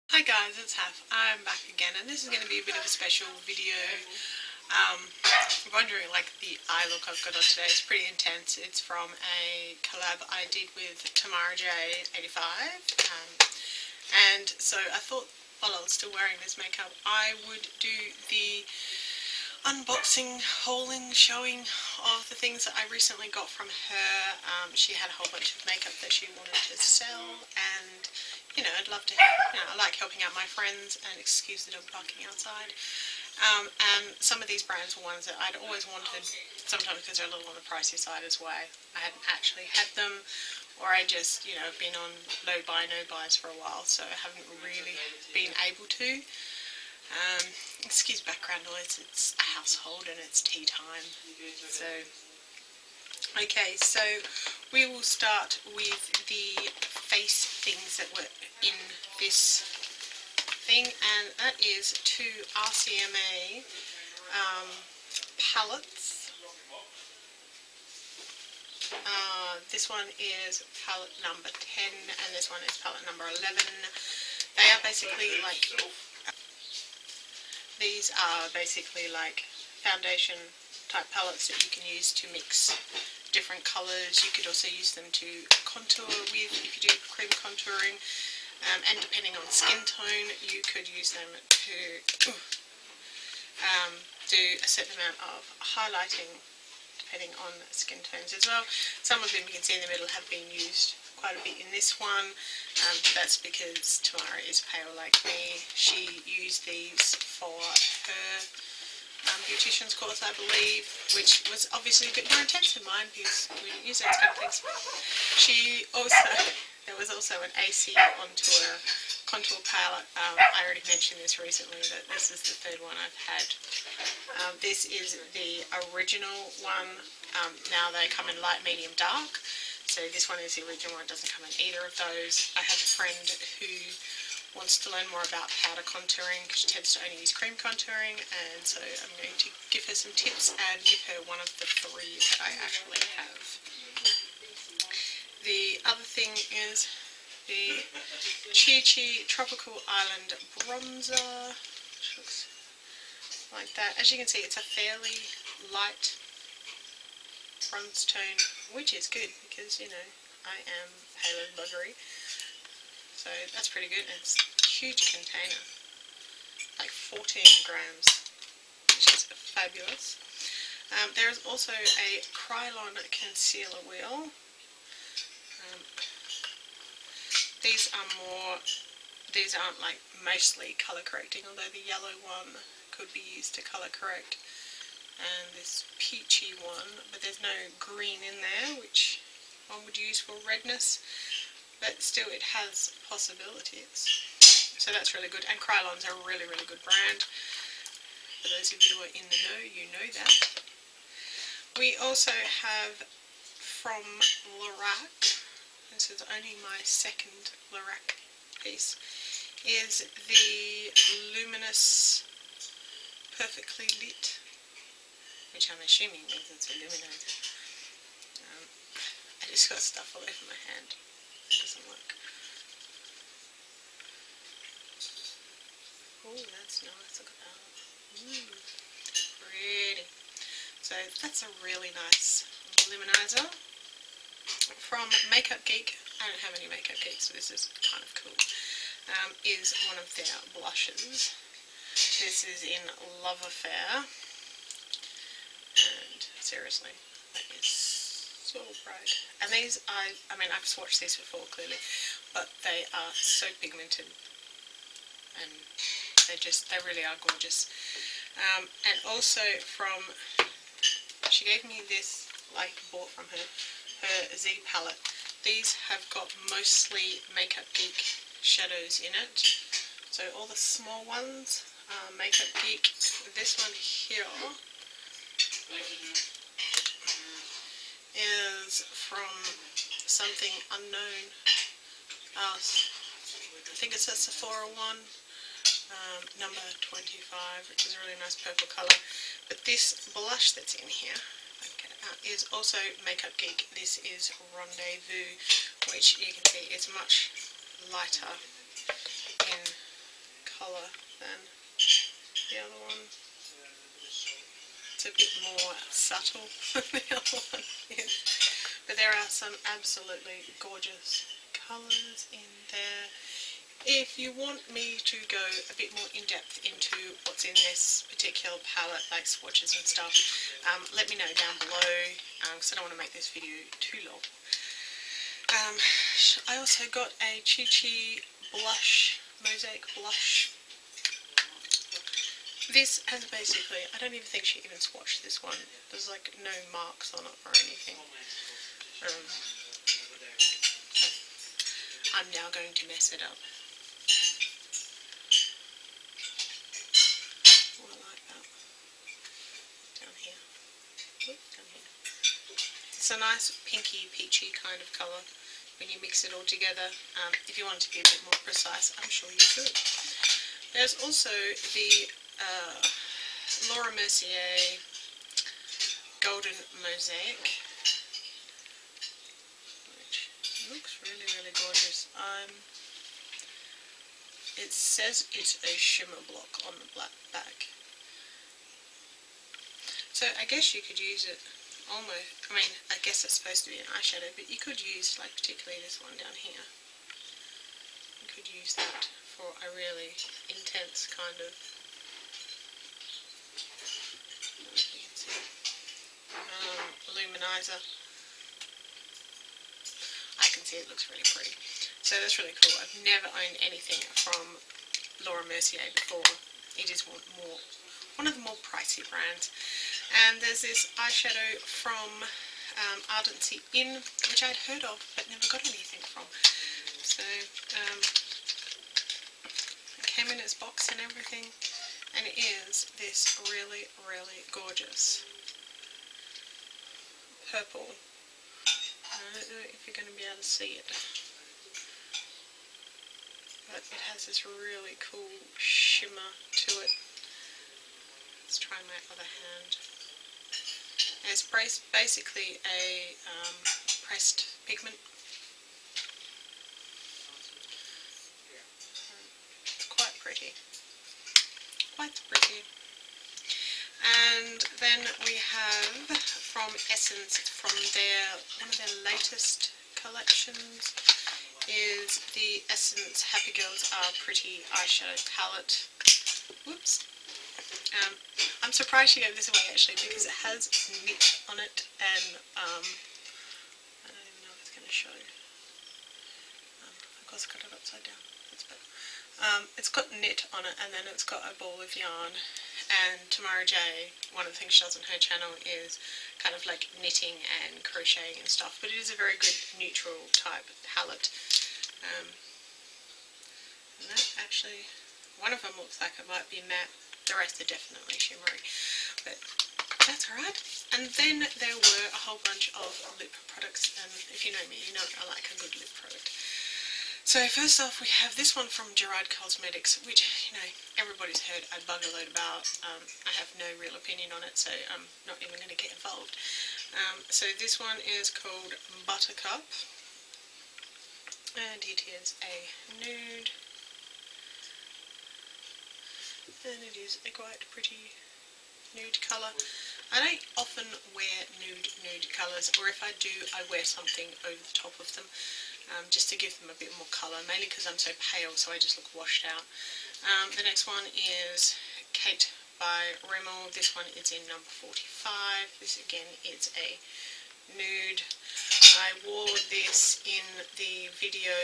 Hi guys, it's Haf. I'm back again, and this is going to be a bit of a special video. Wondering, like, the eye look I've got on today is pretty intense. It's from a collab I did with Tamaraj85, and so I thought while I was still wearing this makeup I would do the unboxing, hauling, showing of the things that I recently got from her. She had a whole bunch of makeup that she wanted to sell, and I'd love to, I like helping out my friends, and excuse the dog barking outside. And some of these brands were ones that I'd always wanted, sometimes because they're a little on the pricey side as well. I hadn't actually had them, or I just, been on low buy, no buys for a while, so I haven't really been able to. Excuse background noise, it's a household and it's tea time. So, okay, so we will start with the face things that were in this thing, and that is two RCMA palettes. This one is palette number 10 and this one is palette number 11. They are basically like, these are basically like foundation type palettes that you can use to mix different colours. You could also use them to contour with if you do cream contouring, and depending on skin tone you could use them to do a certain amount of highlighting depending on skin tones as well. Some of them you can see in the middle have been used quite a bit in this one. That's because Tamara is pale like me. She used these for her beautician's course, I believe, which was obviously a bit more intense than mine because we didn't use those kind of things. There was also an AC onto a contour palette. I already mentioned this recently, that this is the third one I've had. This is the original one. Now they come in light, medium, dark. So this one is the original one, it doesn't come in either of those. I have a friend who wants to learn more about powder contouring because she tends to only use cream contouring, and so I'm going to give her some tips and give her one of the three that I actually have. The other thing is the Chi Chi Tropical Island Bronzer, which looks like that. As you can see, it's a fairly light bronze tone, which is good because, I am pale and buggery. So that's pretty good, and it's a huge container, like 14 grams, which is fabulous. There is also a Krylon concealer wheel. These aren't like mostly colour correcting, although the yellow one could be used to colour correct, and this peachy one, but there's no green in there, which one would use for redness. But still, it has possibilities. So that's really good. And Krylon's a really, really good brand. For those of you who are in the know, you know that. We also have from Lorac, this is only my second Lorac piece, is the Luminous Perfectly Lit, which I'm assuming means it's illuminated. I just got stuff all over my hand. Doesn't work. Oh, that's nice. Look at that. Pretty. So that's a really nice luminizer. From Makeup Geek, I don't have any Makeup Geek, so this is kind of cool, is one of their blushes. This is in Love Affair, and seriously, that is so bright. And these, I mean, I've swatched these before clearly, but they are so pigmented, and they really are gorgeous. And also she gave me this, like, bought from her Z palette. These have got mostly Makeup Geek shadows in it. So all the small ones are Makeup Geek. This one here is from Something Unknown. I think it's a Sephora one, number 25, which is a really nice purple colour. But this blush that's in here, is also Makeup Geek. This is Rendezvous, which you can see is much lighter in colour than the other one. It's a bit more subtle than the other one is. But there are some absolutely gorgeous colours in there. If you want me to go a bit more in depth into what's in this particular palette, like swatches and stuff, let me know down below, because I don't want to make this video too long. I also got a Chi Chi blush, Mosaic blush. This has basically, I don't even think she even swatched this one. There's like no marks on it or anything. I'm now going to mess it up. Oh, I like that. Down here. Oops, down here. It's a nice pinky, peachy kind of colour when you mix it all together. If you want to be a bit more precise, I'm sure you could. There's also the Laura Mercier Golden Mosaic, which looks really, really gorgeous. It says it's a shimmer block on the black back. So I guess you could use it almost, I mean, I guess it's supposed to be an eyeshadow, but you could use, like, particularly this one down here. You could use that for a really intense kind of, I don't know if you can see, luminizer. I can see it looks really pretty. So that's really cool. I've never owned anything from Laura Mercier before. It is one of the more pricey brands. And there's this eyeshadow from Ardellency Inn, which I'd heard of but never got anything from. So it came in its box and everything, and it is this really, really gorgeous purple. I don't know if you're going to be able to see it, but it has this really cool shimmer to it. Let's try my other hand. And it's basically a pressed pigment. It's quite pretty. Quite pretty. And then we have from Essence, from one of their latest collections, is the Essence Happy Girls Are Pretty eyeshadow palette. Whoops. I'm surprised she gave this away actually, because it has knit on it, and I don't even know if it's going to show. Of course I got it upside down. That's better. It's got knit on it, and then it's got a ball of yarn. And Tamara J, one of the things she does on her channel is kind of like knitting and crocheting and stuff, but it is a very good neutral type palette. And that actually, one of them looks like it might be matte, the rest are definitely shimmery, but that's alright. And then there were a whole bunch of lip products, and if you know me, you know I like a good lip product. So first off, we have this one from Gerard Cosmetics, which, you know, everybody's heard a bug a load about. I have no real opinion on it, so I'm not even going to get involved. So this one is called Buttercup, and it is a nude, and it is a quite pretty nude colour. I don't often wear nude colours, or if I do, I wear something over the top of them. Just to give them a bit more colour, mainly because I'm so pale, so I just look washed out. The next one is Kate by Rimmel. This one is in number 45. This again is a nude. I wore this in the video,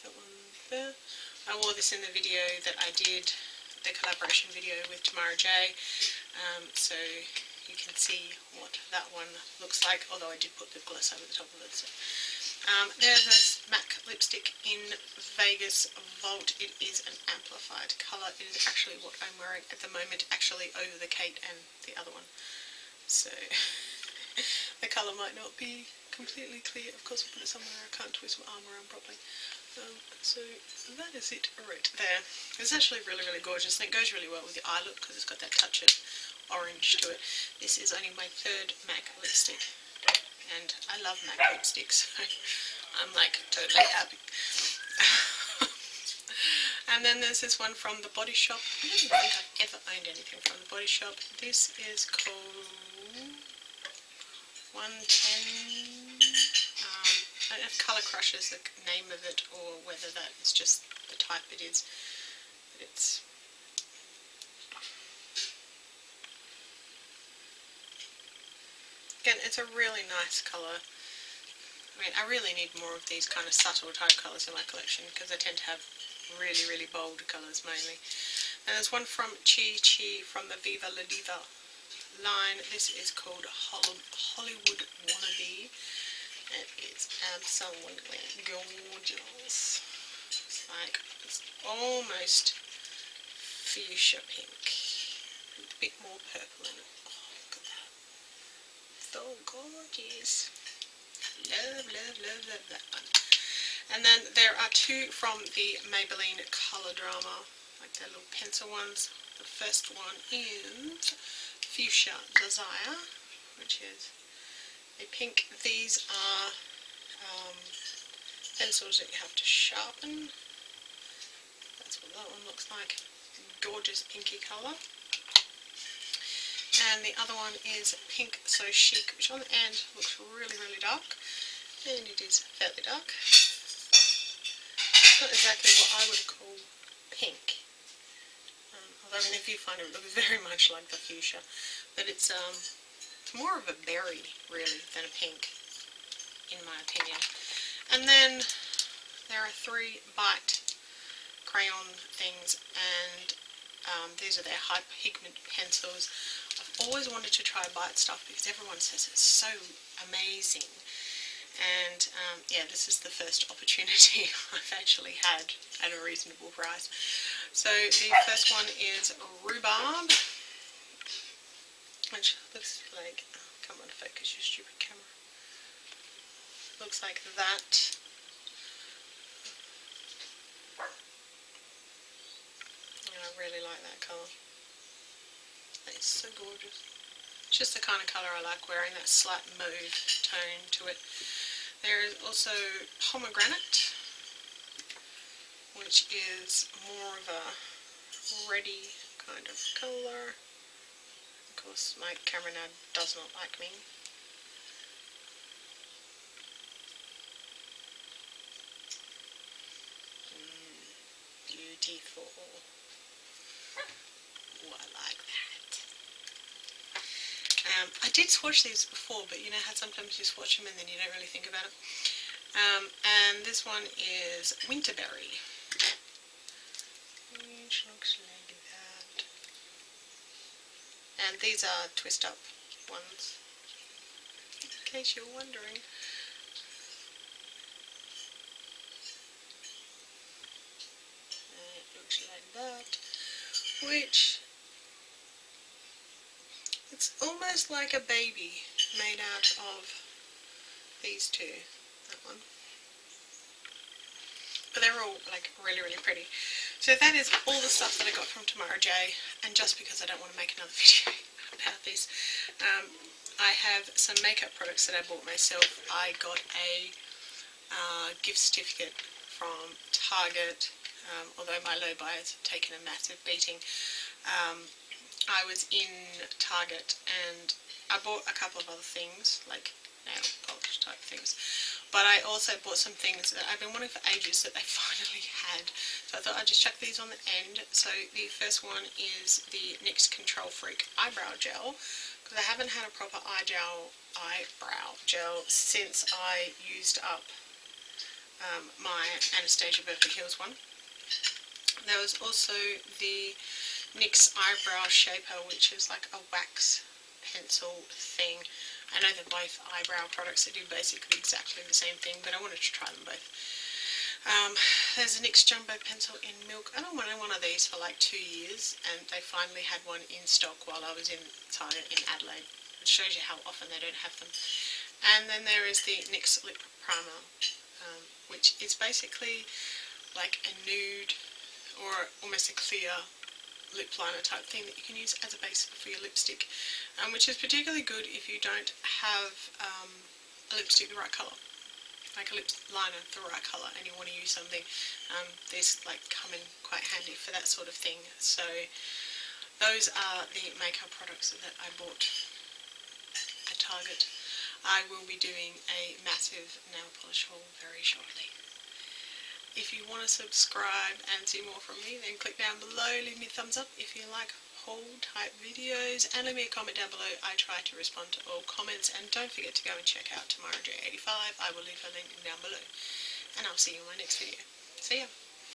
that one there. I wore this in the video that I did, the collaboration video with Tamara J. So you can see what that one looks like, although I did put lip gloss over the top of it. So. There's this MAC lipstick in Vegas Vault. It is an amplified colour. It is actually what I'm wearing at the moment, actually over the Kate and the other one. So the colour might not be completely clear. Of course, I'll put it somewhere I can't twist my arm around properly. So that is it right there. It's actually really, really gorgeous, and it goes really well with your eye look because it's got that touch of orange to it. This is only my third MAC lipstick, and I love MAC lipsticks, so I'm like totally happy. And then there's this one from the Body Shop. I don't think I've ever owned anything from the Body Shop. This is called 110. I don't know if Colour Crush is the name of it or whether that is just the type it is. But it's again, it's a really nice colour. I mean, I really need more of these kind of subtle type colours in my collection because I tend to have really, really bold colours mainly. And there's one from Chi Chi from the Viva La Diva line. This is called Hollywood Wannabe. It is absolutely gorgeous. It's almost fuchsia pink with a bit more purple in it. Oh, look at that. So gorgeous. Love, love, love, love that one. And then there are two from the Maybelline Colour Drama, like their little pencil ones. The first one is Fuchsia Desire, which is a pink. These are pencils that you have to sharpen. That's what that one looks like. Gorgeous pinky colour. And the other one is Pink So Chic, which on the end looks really, really dark. And it is fairly dark. It's not exactly what I would call pink. Although I mean, if you find it, it looks very much like the fuchsia. But it's more of a berry, really, than a pink, in my opinion. And then there are 3 Bite crayon things, and these are their high pigment pencils. I've always wanted to try Bite stuff because everyone says it's so amazing. And yeah, this is the first opportunity I've actually had at a reasonable price. So the first one is Rhubarb, which looks like, oh, come on, focus your stupid camera. Looks like that. And I really like that colour. That is so gorgeous. It's just the kind of colour I like wearing, that slight mauve tone to it. There is also Pomegranate, which is more of a reddy kind of colour. Of course, my camera now does not like me. Beautiful. Oh, I like that. I did swatch these before, but you know how sometimes you swatch them and then you don't really think about it. And this one is Winterberry, which looks like that. And these are twist up ones, in case you're wondering. And it looks like that, which it's almost like a baby made out of these two, that one. But they're all like really, really pretty. So that is all the stuff that I got from Tamara J. And just because I don't want to make another video about this, I have some makeup products that I bought myself. I got a gift certificate from Target, although my low buyers have taken a massive beating. I was in Target and I bought a couple of other things, like nail polish type things, but I also bought some things that I've been wanting for ages that they finally had, so I thought I'd just chuck these on the end. So the first one is the NYX Control Freak Eyebrow Gel, because I haven't had a proper eyebrow gel since I used up my Anastasia Beverly Hills one. There was also the NYX Eyebrow Shaper, which is like a wax pencil thing. I know they're both eyebrow products that do basically exactly the same thing, but I wanted to try them both. There's a NYX Jumbo Pencil in Milk. I wanted one of these for like 2 years, and they finally had one in stock while I was in Target in Adelaide. It shows you how often they don't have them. And then there is the NYX Lip Primer, which is basically like a nude or almost a clear lip liner type thing that you can use as a base for your lipstick, which is particularly good if you don't have a lipstick the right colour. like a lip liner, the right colour, and you want to use something, these like come in quite handy for that sort of thing. So those are the makeup products that I bought at Target. I will be doing a massive nail polish haul very shortly. If you want to subscribe and see more from me, then click down below, leave me a thumbs up if you like haul type videos, and leave me a comment down below. I try to respond to all comments, and don't forget to go and check out Tamaraj85. I will leave her link down below, and I'll see you in my next video. See ya!